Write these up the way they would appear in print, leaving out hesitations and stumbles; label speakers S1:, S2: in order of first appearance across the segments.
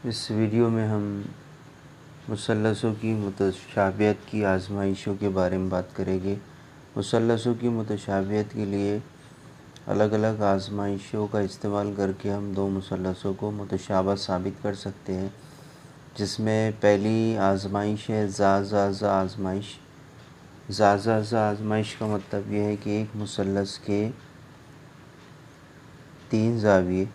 S1: इस वीडियो में हम मुसल्लसों की मुतशाबियत की आज़माइशों के बारे में बात करेंगे। मुसल्लसों की मुतशाबियत के लिए अलग अलग आज़माइशों का इस्तेमाल करके हम दो मुसल्लसों को मुतशाबह साबित कर सकते हैं, जिसमें पहली आज़माइश है ज़ा आज़माइश। ज़ा आज़माइश का मतलब यह है कि एक मुसल्लस के 3 ज़ाविये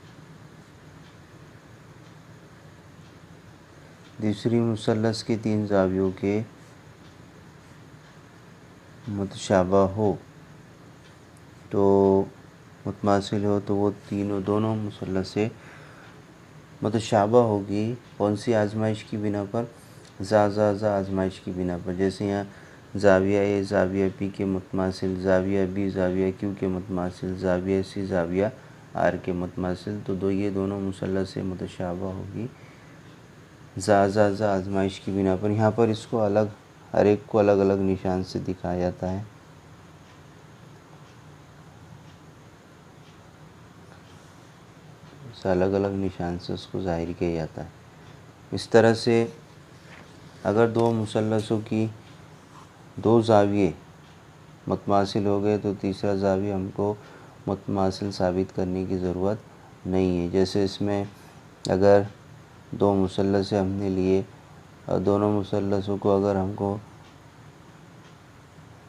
S1: दूसरी मुसल्लस के 3 ज़ावियों के मुतशाबह हो, तो मुतमासिल हो, तो वो दोनों मुसल्लसें मुतशाबह होगी। कौन सी आज़माइश की बिना पर? ज़ा आज़माइश की बिना पर। जैसे यहाँ ज़ाविया ए ज़ाविया पी के मुतमासिल, ज़ाविया बी ज़ाविया क्यू के मुतमासिल, ज़ाविया सी ज़ाविया आर के मुतमासिल, तो ये दोनों मुसल्लसें मुतशाबह होगी ज़ा आज़माइश की बिना पर। यहाँ पर इसको हर एक को अलग अलग निशान से दिखाया जाता है। अलग अलग निशान से उसको ज़ाहिर किया जाता है। इस तरह से अगर दो मुसल्लसों की 2 ज़ाविये मुतमासिल हो गए तो तीसरा ज़ाविया हमको मुतमासिल साबित करने की ज़रूरत नहीं है। जैसे इसमें अगर दो मुसल्लसें हमने लिए और दोनों मुसल्लसों को अगर हमको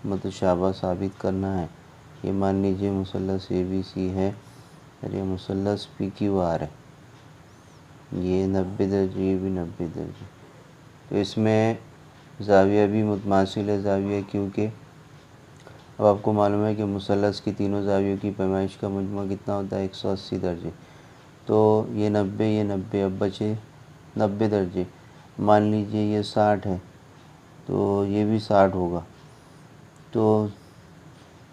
S1: मुतशाबह साबित करना है, ये मान लीजिए मुसल्लस ABC है और ये मुसल्लस PQR है, ये 90 दर्जे, ये भी 90 दर्जे, तो इसमें ज़ाविया भी मुतमासिल है ज़ाविया क्यू के। अब आपको मालूम है कि मुसल्लस की तीनों ज़ावियों की पैमाइश का मजमू कितना होता है? 180 दर्जे। तो ये 90, अब बचे 90 दर्जे। मान लीजिए ये 60 है तो ये भी 60 होगा। तो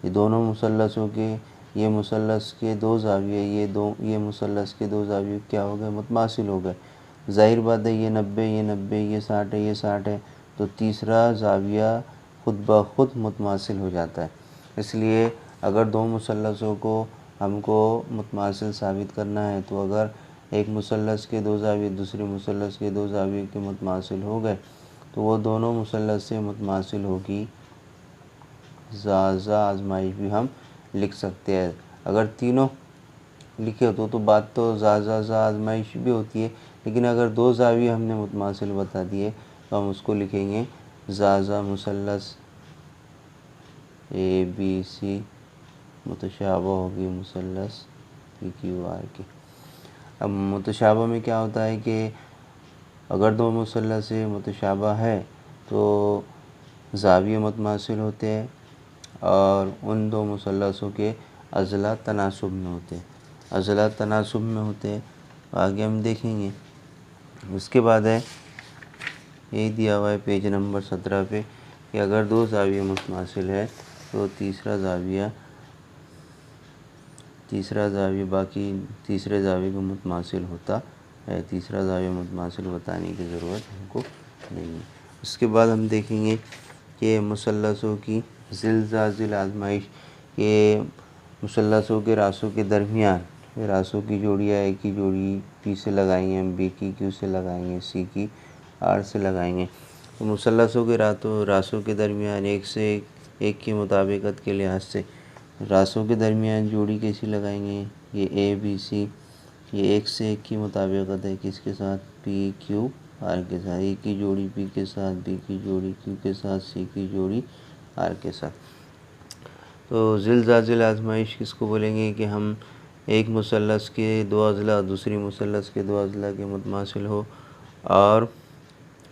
S1: ये दोनों मुसल्लसों के, ये मुसल्लस के 2 ज़ाविये, ये मुसल्लस के 2 ज़ाविये क्या हो गए? मुतमासिल हो गए। ज़ाहिर बात है ये 90, ये 60 है, ये 60 है, तो तीसरा ज़ाविया खुद ब खुद मुतमासिल हो जाता है। इसलिए अगर दो मुसल्लसों को हमको मुतमासिल साबित करना है, तो अगर एक मुसल्लस के 2 ज़ाविये दूसरे मुसल्लस के 2 ज़ाविये के मुतमासिल हो गए, तो वो दोनों मुसल्लसें मुतमासिल होगी। ज़ा आज़माइश भी हम लिख सकते हैं। अगर तीनों लिखे तो बात तो ज़ा आज़माइश भी होती है, लेकिन अगर 2 ज़ाविये हमने मुतमासिल बता दिए तो हम उसको लिखेंगे ज़ा मुसल्लस ABC मुतशाबह होगी मुसल्लस PQR की। अब मुतशाबह में क्या होता है कि अगर दो मुसल्लसें मुतशाबह है तो ज़ाविये मुतमासिल होते हैं और उन दो मुसल्लसों के अज़ला तनासुब में होते हैं, अज़ला तनासुब में होते हैं। आगे हम देखेंगे। उसके बाद है, यही दिया हुआ है पेज नंबर 17 पे, कि अगर 2 ज़ाविये मुतमासिल है तो तीसरा ज़ाविया बाकी तीसरे ज़ाविये को मुतमासिल होता है। तीसरा ज़ाविया मुतमासिल बताने की ज़रूरत हमको नहीं है। उसके बाद हम देखेंगे कि मुसल्लसों की ज़िल आज़माइश, के मुसल्लसों के रासों के दरमियान रासों की जोड़ियाँ, एक की जोड़ी P से लगाएंगे हम, B की Q से लगाएंगे, C की R से लगाएंगे। तो मुसल्लसों के रासों के दरमियान एक के मुताबिकत के लिहाज से रासों के दरमियान जोड़ी कैसी लगाएंगे? ये ABC, ये एक से एक की मुताबिकत है किसके साथ? PQR के साथ। ए की जोड़ी P के साथ, B की जोड़ी Q के साथ, C की जोड़ी R के साथ। तो ज़िल आज़माइश किसको बोलेंगे? कि हम एक मुसल्लस के 2 अज़ला दूसरी मुसल्लस के 2 अज़ला के मुतमासिल हो और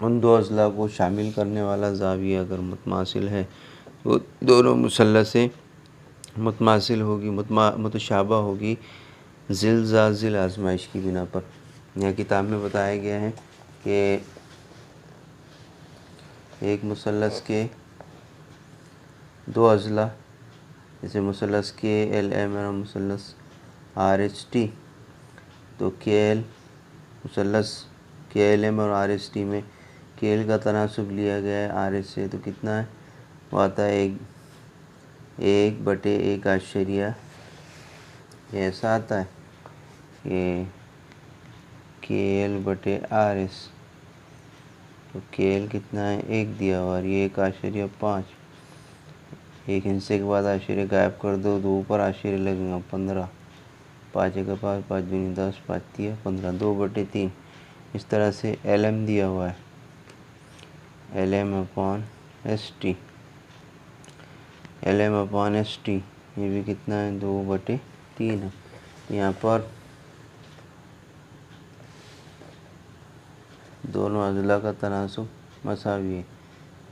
S1: उन 2 अज़ला को शामिल करने वाला ज़ाविया अगर मुतमासिल है तो दोनों मुसल्लसें मुतमासिल होगी, मुतशाबह होगी ज़िल आज़माइश की बिना पर। यहाँ किताब में बताया गया है कि एक मुसल्लस के 2 अज़ला, जैसे मुसल्लस KLM और मुसल्लस RHT, तो मुसल्लस KLM और RHT में KL का तनासुब लिया गया है RH से, तो कितना है? वो आता है 1/1 आश्चर्या। ये ऐसा आता है कि के एल बटे आर एस। तो के एल कितना है, 1 दिया हुआ, और ये 1.5, एक हिस्से के बाद आश्चर्य गायब कर दो, 2 ऊपर आश्चर्य लगेगा, 15, 5 एक 5, 5 दूनी 10, 5 3 15, 2/3। इस तरह से एल एम दिया हुआ है, L M upon S T, L M upon S T, ये भी कितना है, 2/3 है। यहाँ पर दोनों अज़ला का तनासुब मसावी है,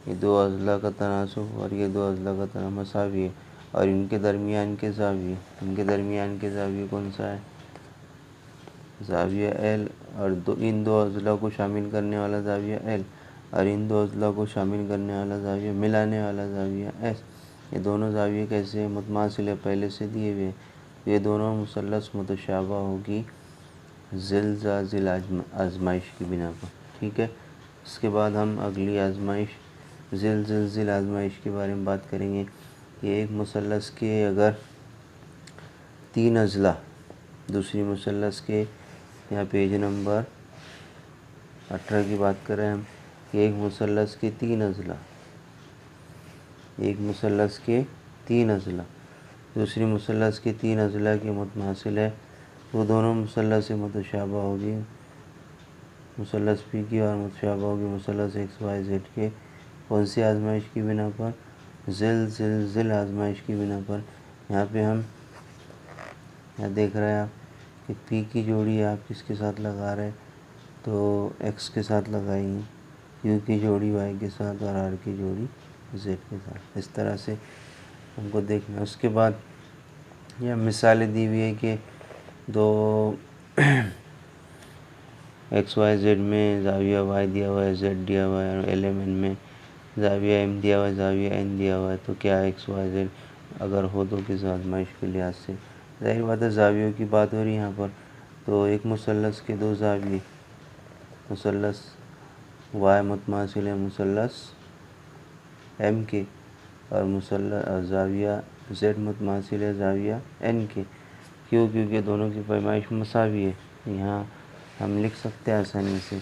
S1: ये 2 अज़ला का तनासुब और ये 2 अज़ला का तनासुब मसावी है, और इनके दरमियान के ज़ाविये, इनके दरमियान के ज़ाविये कौन सा है, ज़ाविया एल, और इन 2 अज़ला को शामिल करने वाला ज़ाविया एल, और इन 2 अज़ला को शामिल करने वाला ज़ाविया, मिलाने वाला ज़ाविया एस। ये दोनों ज़ाविये कैसे मुतमासिल है, पहले से दिए हुए। ये दोनों मुसल्लस मुतशाबा होगी ज़िल आज़माइश की बिना पर, ठीक है। इसके बाद हम अगली आज़माइश ज़िल आज़माइश के बारे में बात करेंगे कि एक मुसल्लस के अगर 3 अज़ला, दूसरी मुसल्लस के, यहाँ पेज नंबर 18 की बात करें हम, कि एक मुसल्लस के 3 अज़ला, एक मुसल्लस के 3 अज़ला दूसरी मुसल्लस के 3 अज़ला के मुतमासिल है, वो दोनों मुसल्लस मुतशाबा होगी मुसल्लस पी की, और मुतशाबा होगी मुसल्लस एक्स वाई जेड के। कौन सी आज़माइश की बिना पर, ज़िल आज़माइश की बिना पर। यहाँ पे हम यहाँ देख रहे हैं आप कि पी की जोड़ी आप किसके साथ लगा रहे हैं, तो एक्स के साथ लगाएंगे, यू की जोड़ी वाई के साथ, और आर की जोड़ी जेड के साथ। इस तरह से हमको देखना। उसके बाद यह मिसालें दी हुई है कि 2 एक्स वाई जेड में ज़ाविया वाई दिया हुआ है, जेड दिया हुआ है, और एल एम एन में ज़ाविया एम दिया हुआ है, ज़ाविया एन दिया हुआ है। तो क्या एक्स वाई जेड अगर हो तो किस आज़माइश के लिहाज से, ज़ाहिर बात है ज़ावियों की बात हो रही है यहाँ पर। तो एक मुसल्लस के 2 ज़ाविये, मुसल्लस वाई मुतमासिल है मुसल्लस एम के, और मुसल्लस ज़ाविया जेड मुतमासिल है ज़ाविया एन के। क्यों, क्योंकि दोनों की पैमाइश मसावी है। यहाँ हम लिख सकते हैं आसानी से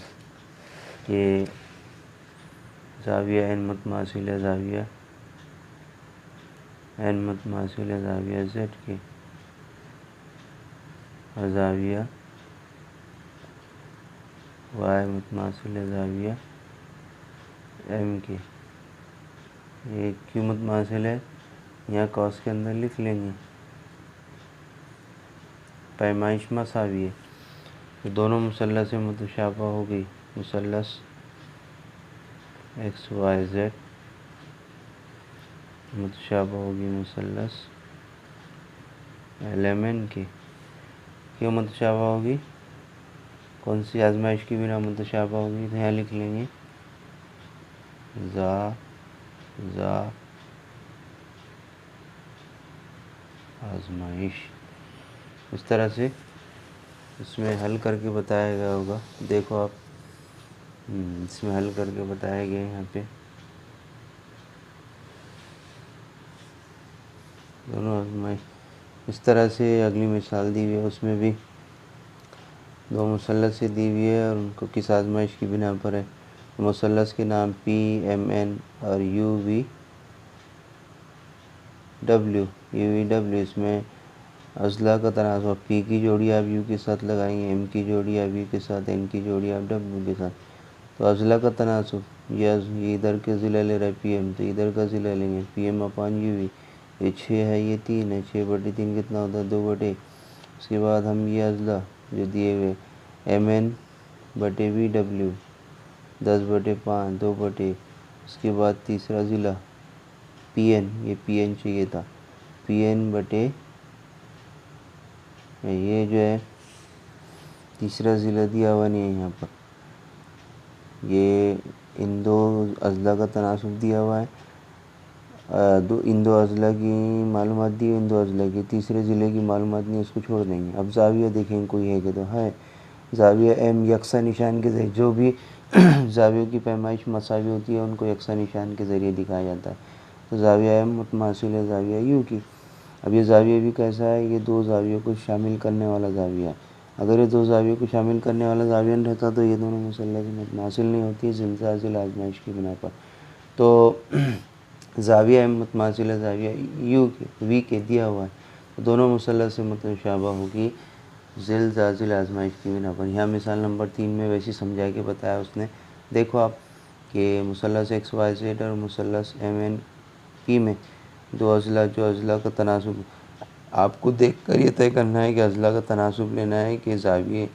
S1: कि ज़ाविया एन मुतमासिल है ज़ाविया एन मुतमासिल है ज़ाविया जेड के, और ज़ाविया वाई मुतमासिल है ज़ाविया एम के। ये क्यों मुतमासिल है, यहाँ कॉस के अंदर लिख लेंगे, पैमाइश मसावी है। तो दोनों मुसल्लस मुतशाबा हो गई, मुसल्लस एक्स वाई जेड मुतशाबा होगी मुसल्लस एल एम एन के। क्यों मुतशाबा होगी, कौन सी आज़माइश की बिना मुतशाबा होगी, तो यहाँ लिख लेंगे ज़ा आज़माइश। इस तरह से इसमें हल करके बताया गया होगा, देखो आप, इसमें हल करके बताया गया है यहाँ पे दोनों आज़माइश। इस तरह से अगली मिसाल दी हुई है, उसमें भी 2 मुसल्लस से दी हुई है, और उनको किस आज़माइश की बिना पर है। मुसल्लस के नाम पी एम एन और यू वी डब्ल्यू, इसमें अज़ला का तनासुब, पी की जोड़ी आप यू के साथ लगाएंगे, एम की जोड़ी आप यू के साथ, एन की जोड़ी आप डब्ल्यू के साथ। तो अज़ला का तनासुब, ये इधर के ज़िला ले रहा है पी एम, तो इधर का ज़िला लेंगे P M upon U V. ये 6 है, ये 3 है, 6/3 कितना होता है, 2/। उसके बाद हम ये अज़ला जो दिए हुए एम एन बटे वी डब्ल्यू 10/5, 2/। उसके बाद तीसरा ज़िला पी एन, ये पी एन चाहिए था, पी एन बटे, ये जो है तीसरा ज़िला दिया हुआ नहीं है यहाँ पर, ये इन 2 अज़ला का तनासुब दिया हुआ है, इन 2 अज़ला की मालूमात दी, इन 2 अज़ला की, तीसरे ज़िले की मालूमात नहीं, उसको छोड़ देंगे। अब ज़ाविया देखेंगे कोई है कि, तो है ज़ाविया एम यकसा निशान के ज़रिए, जो भी ज़ावियों की पैमाइश मसावी होती है उनको यकसा निशान के ज़रिए दिखाया जाता है। तो ज़ाविया एम मुतमासिल है ज़ाविया यू की। अब ये ज़ाविया भी कैसा है, ये 2 ज़ावियों को शामिल करने वाला ज़ाविया है, अगर ये दो जावियों को शामिल करने वाला जाविया नहीं रहता तो ये दोनों मुसल्लस मुतमासिल नहीं होती ज़िलज़ाल आजमाइश की बिना पर। तो जाविया मुतमासिल है, जाविया यू के वी के दिया हुआ है, तो दोनों मुसल्लस से मुतशाबा होगी ज़िलज़ाल आजमाइश की बिना पर। यहाँ मिसाल नंबर 3 में वैसे समझा के बताया उसने। देखो आप कि मुसल्लस XYZ और मुसल्लस MNP में दो अज़ला जो अज़ला का तनासुब, आपको देख कर ये तय करना है कि अज़ला का तनासुब लेना है कि ज़ाविये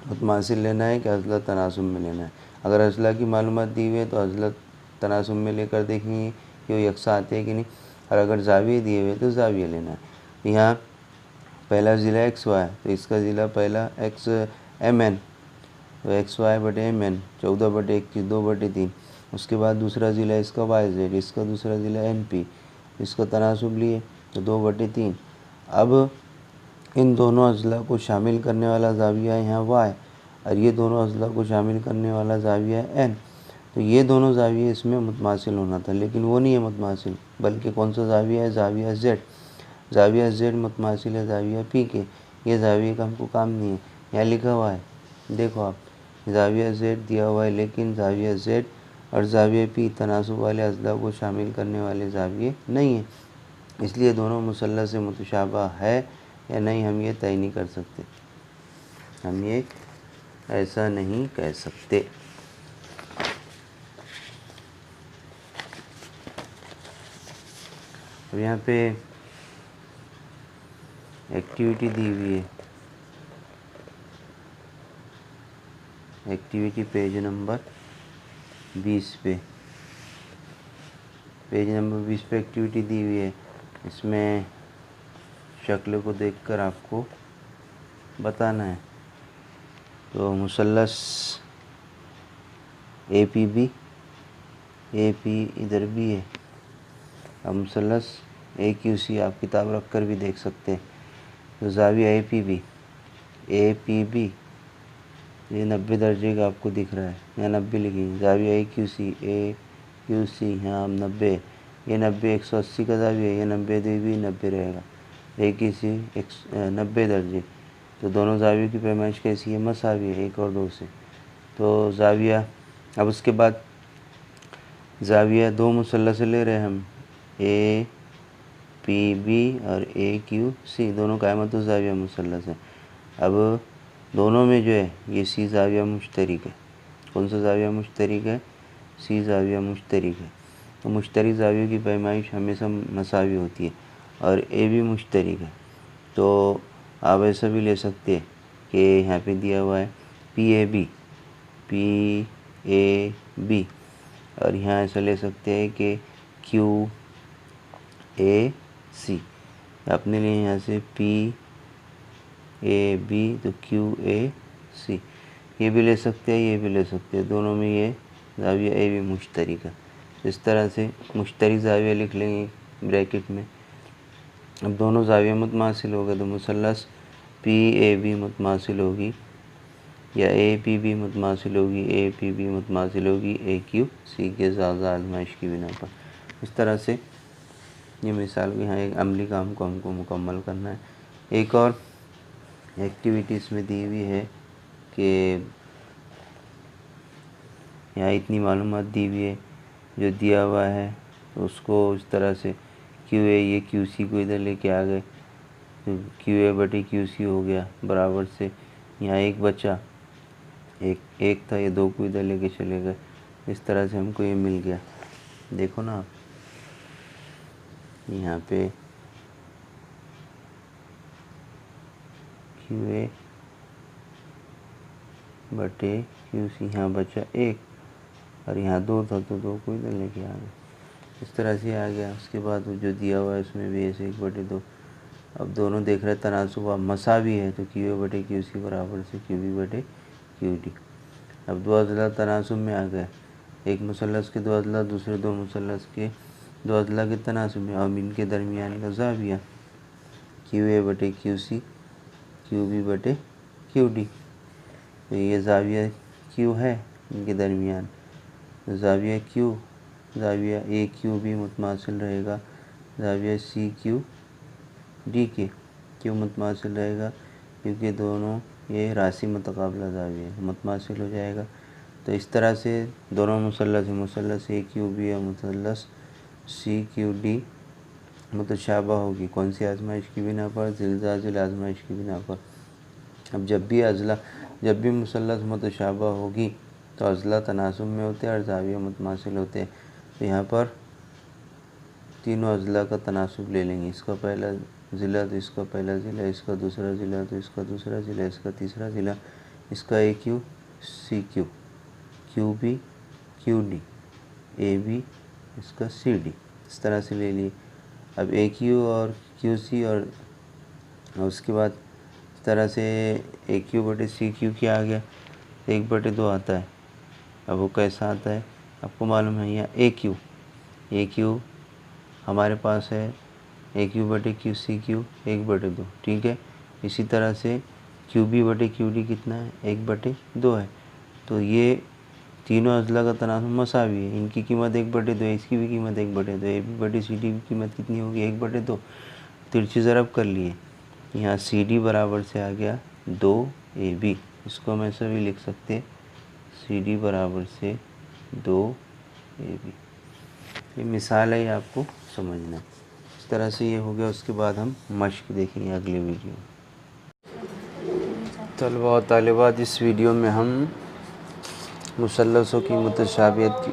S1: मुतमासिल लेना है कि अज़ला तनासुब में लेना है। अगर अज़ला की मालूमात दी हुई है तो अज़ला तनासुब में लेकर देखेंगे कि वो यकसा आते हैं कि नहीं, और अगर ज़ाविये दिए हुए तो ज़ाविया लेना है। यहाँ पहला ज़िला XY तो इसका ज़िला पहला XMN, तो XY बटे MN 14/21 2/3। उसके बाद दूसरा ज़िला इसका YZ, इसका दूसरा ज़िला MP, इसका तनासुब लिए तो 2/3। अब इन दोनों अज़ला को शामिल करने वाला ज़ाविया है यहाँ Y, और ये दोनों अज़ला को शामिल करने वाला ज़ाविया है N। तो ये दोनों ज़ाविये इसमें मुतमासिल होना था, लेकिन वो नहीं है मुतमासिल, बल्कि कौन सा ज़ाविया है, ज़ाविया Z। ज़ाविया Z मुतमासिल है ज़ाविया P के। ये ज़ाविये का हमको काम नहीं है, यहाँ लिखा हुआ है, देखो आप, ज़ाविया Z दिया हुआ है, लेकिन ज़ाविया Z और ज़ाविया P तनासुब वाले अज़ला को शामिल करने वाले ज़ाविये नहीं हैं, इसलिए दोनों मुसल्लस से मुतशाबा है या नहीं हम ये तय नहीं कर सकते, हम ये ऐसा नहीं कह सकते। अब यहाँ पे एक्टिविटी दी हुई है, एक्टिविटी पेज नंबर 20 पे, पेज नंबर 20 पे एक्टिविटी दी हुई है। इसमें शक्ल को देखकर आपको बताना है। तो मुसल्लस APB, AP इधर भी है, अब मुसल्लस AQC आप किताब रख कर भी देख सकते हैं। तो ज़ाविया APB ये 90 दर्जे का आपको दिख रहा है, यहाँ 90 लिखी। ज़ाविया AQC यहाँ 90, ये 90 180 का ज़ाविया, ये 90 भी 90 रहेगा, AQC 90 दर्जे। तो दोनों ज़ावियों की पैमाइश कैसी है, मसावी है 1 और 2 से। तो ज़ाविया, अब उसके बाद ज़ाविया दो मुसल्लस ले रहे हैं हम, APB और AQC, दोनों कायमत ज़ाविया मुसल्लस है। अब दोनों में जो है ये C ज़ाविया मुश्तरिक है। कौन सा ज़ाविया मुश्तरिक है, C ज़ाविया मुश्तरिक है। तो मुश्तरिक ज़ावियों की पैमाइश हमेशा मसावी होती है, और A भी मुश्तरिक है। तो आप ऐसा भी ले सकते हैं कि यहाँ पे दिया हुआ है PAB, और यहाँ ऐसा ले सकते हैं कि QAC। आपने लिए यहाँ से PAB तो QAC, ये भी ले सकते हैं, ये भी ले सकते हैं, दोनों में ये ज़ाविया A भी मुश्तरिक है। इस तरह से मुश्तरिक ज़ाविया लिख लेंगे ब्रैकेट में। अब दोनों ज़ाविया मुतमासिल हो गए तो मुसल्लस PAB मुतमासिल होगी या APB मुतमासिल होगी, APB मुतमासिल होगी AQC के ज़्यादा आजमाइश की बिना पर। इस तरह से ये मिसाल यहाँ एक अमली काम को हमको मुकम्मल करना है। एक और एक्टिविटी इसमें दी हुई है कि यहाँ इतनी मालूमात दी हुई है, जो दिया हुआ है तो उसको इस तरह से QA, ये QC को इधर लेके आ गए तो QA/QC हो गया बराबर से, यहाँ एक बचा, एक था, ये 2 को इधर लेके चले गए। इस तरह से हमको ये मिल गया। देखो ना आप, यहाँ पे QA/QC यहाँ बचा 1 और यहाँ 2 था तो 2 को इधर लेके आ गए। इस तरह से आ गया। उसके बाद जो दिया हुआ है उसमें भी ऐसे 1/2। अब दोनों देख रहे तनासुब अब मसावी है तो QA/QC बराबर से QB/QD। अब दो अज़ला तनासुब में आ गए, एक मुसल्लस के दो अज़ला, दूसरे दो मुसल्लस के दो अज़ला के तनासुब में, अब इनके दरमियान का ज़ाविया QA/QC QB/QD। तो ये ज़ाविया Q है इनके दरमियान, ज़ाविया Q, ज़ाविया AQB मुतमासिल रहेगा ज़ाविया CQD के, Q मुतमासिल रहेगा क्योंकि दोनों ये राशि मुतकाबला ज़ाविया है, मुतमासिल हो जाएगा। तो इस तरह से दोनों मुसल्लस AQB और मुसल्लस CQD मुतशाबा होगी। कौन सी आजमाइश की बिना पर? ज़िलज़ाज़िल आजमाइश की बिना पर। अब जब भी मुसल्लस मुतशाबा होगी तो अज़ला तनासुब में होते हैं और ज़ाविया मुतमासिल होते हैं। तो यहाँ पर तीनों अज़ला का तनासुब ले लेंगे। इसका पहला ज़िला तो इसका पहला ज़िला, इसका दूसरा ज़िला तो इसका दूसरा ज़िला, इसका तीसरा ज़िला, इसका AQ CQ, QB QD, AB इसका CD, इस तरह से ले लिए। अब AQ और QC और उसके बाद इस तरह से AQ/CQ क्या आ गया? 1/2 आता है। अब वो कैसा आता है आपको मालूम है। यहाँ AQ हमारे पास है AQ/CQ 1/2, ठीक है। इसी तरह से QB/QD कितना है? 1/2 है। तो ये तीनों अज़ला का तनासुब मसावी है, इनकी कीमत 1/2 है, इसकी भी कीमत 1/2 है। AB/CD की कीमत कितनी होगी? 1/2। तिरछी ज़रब कर लिए। यहाँ CD बराबर से आ गया 2AB, इसको हम ऐसे भी लिख सकते हैं, CD बराबर से 2AB। ये मिसाल है, ये आपको समझना है। इस तरह से ये हो गया। उसके बाद हम मश्क देखेंगे अगले वीडियो में। तलबा और तालिबात, इस वीडियो में हम मुसल्लसों की मुतशाबियत की